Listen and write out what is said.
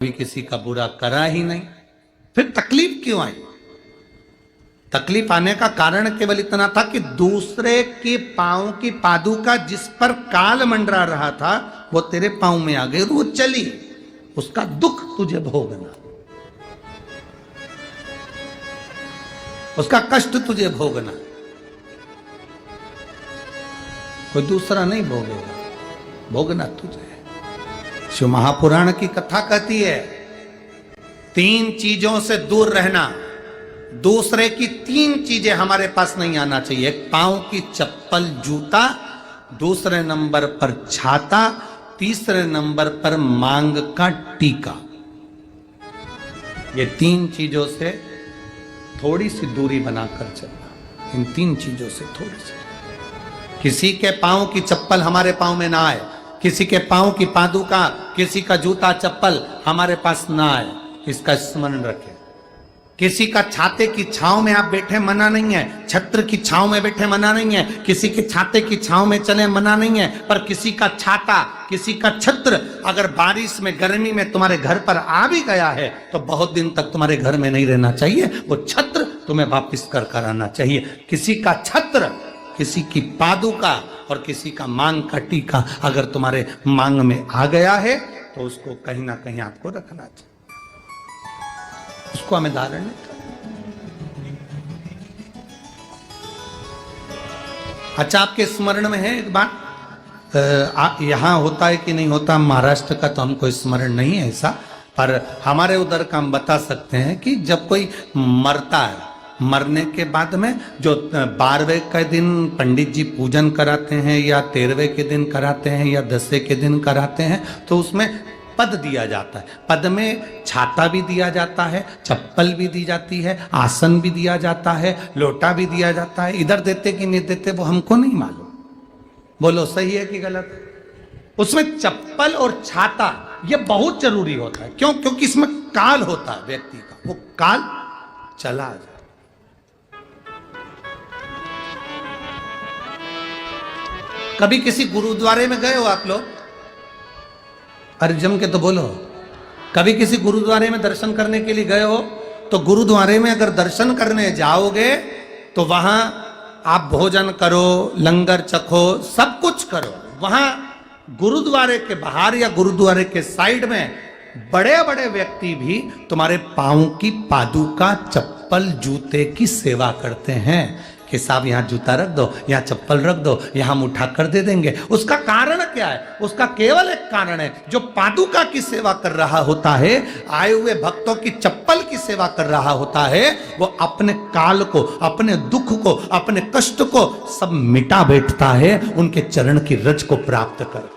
भी किसी का बुरा करा ही नहीं, फिर तकलीफ क्यों आई? तकलीफ आने का कारण केवल इतना था कि दूसरे के पांव की पादुका जिस पर काल मंडरा रहा था वो तेरे पांव में आ गई, वो चली, उसका दुख तुझे भोगना, उसका कष्ट तुझे भोगना, कोई दूसरा नहीं भोगेगा, भोगना तुझे। शिव महापुराण की कथा कहती है, तीन चीजों से दूर रहना, दूसरे की तीन चीजें हमारे पास नहीं आना चाहिए। एक पांव की चप्पल जूता, दूसरे नंबर पर छाता, तीसरे नंबर पर मांग का टीका। ये तीन चीजों से थोड़ी सी दूरी बनाकर चलना, इन तीन चीजों से थोड़ी सी। किसी के पांव की चप्पल हमारे पांव में ना आए, किसी के पांव की पादुका, किसी का जूता चप्पल हमारे पास ना आए, इसका स्मरण रखें। किसी का छाते की छांव में आप बैठे मना नहीं है, छत्र की छांव में बैठे मना नहीं है, किसी के छाते की छांव में चले मना नहीं है, पर किसी का छाता, किसी का छत्र अगर बारिश में गर्मी में तुम्हारे घर पर आ भी गया है तो बहुत दिन तक तुम्हारे घर में नहीं रहना चाहिए, वो छत्र तुम्हें वापिस कर आना चाहिए। किसी का छत्र, किसी की पादुका और किसी का मांग का टीका अगर तुम्हारे मांग में आ गया है तो उसको कहीं ना कहीं आपको रखना चाहिए, उसको हमें धारण नहीं करना। अच्छा, आपके स्मरण में है एक बात, यहां होता है कि नहीं होता महाराष्ट्र का तो हमको स्मरण नहीं है ऐसा, पर हमारे उधर का हम बता सकते हैं कि जब कोई मरता है, मरने के बाद में जो 12वें के दिन पंडित जी पूजन कराते हैं या 13वें के दिन कराते हैं या 10वें के दिन कराते हैं तो उसमें पद दिया जाता है। पद में छाता भी दिया जाता है, चप्पल भी दी जाती है, आसन भी दिया जाता है, लोटा भी दिया जाता है। इधर देते कि नहीं देते वो हमको नहीं मालूम, बोलो सही है कि गलत? उसमें चप्पल और छाता ये बहुत जरूरी होता है। क्यों? क्योंकि इसमें काल होता है व्यक्ति का, वो काल चला जाए। कभी किसी गुरुद्वारे में गए हो आप लोग? अरे जम के तो बोलो। कभी किसी गुरुद्वारे में दर्शन करने के लिए गए हो? तो गुरुद्वारे में अगर दर्शन करने जाओगे तो वहां आप भोजन करो, लंगर चखो, सब कुछ करो। वहां गुरुद्वारे के बाहर या गुरुद्वारे के साइड में बड़े बड़े व्यक्ति भी तुम्हारे पांव की पादुका, चप्पल, जूते की सेवा करते हैं कि साहब यहाँ जूता रख दो, यहाँ चप्पल रख दो, यहाँ हम उठा कर दे देंगे। उसका कारण क्या है? उसका केवल एक कारण है, जो पादुका की सेवा कर रहा होता है, आए हुए भक्तों की चप्पल की सेवा कर रहा होता है, वो अपने काल को, अपने दुख को, अपने कष्ट को सब मिटा बैठता है उनके चरण की रज को प्राप्त कर।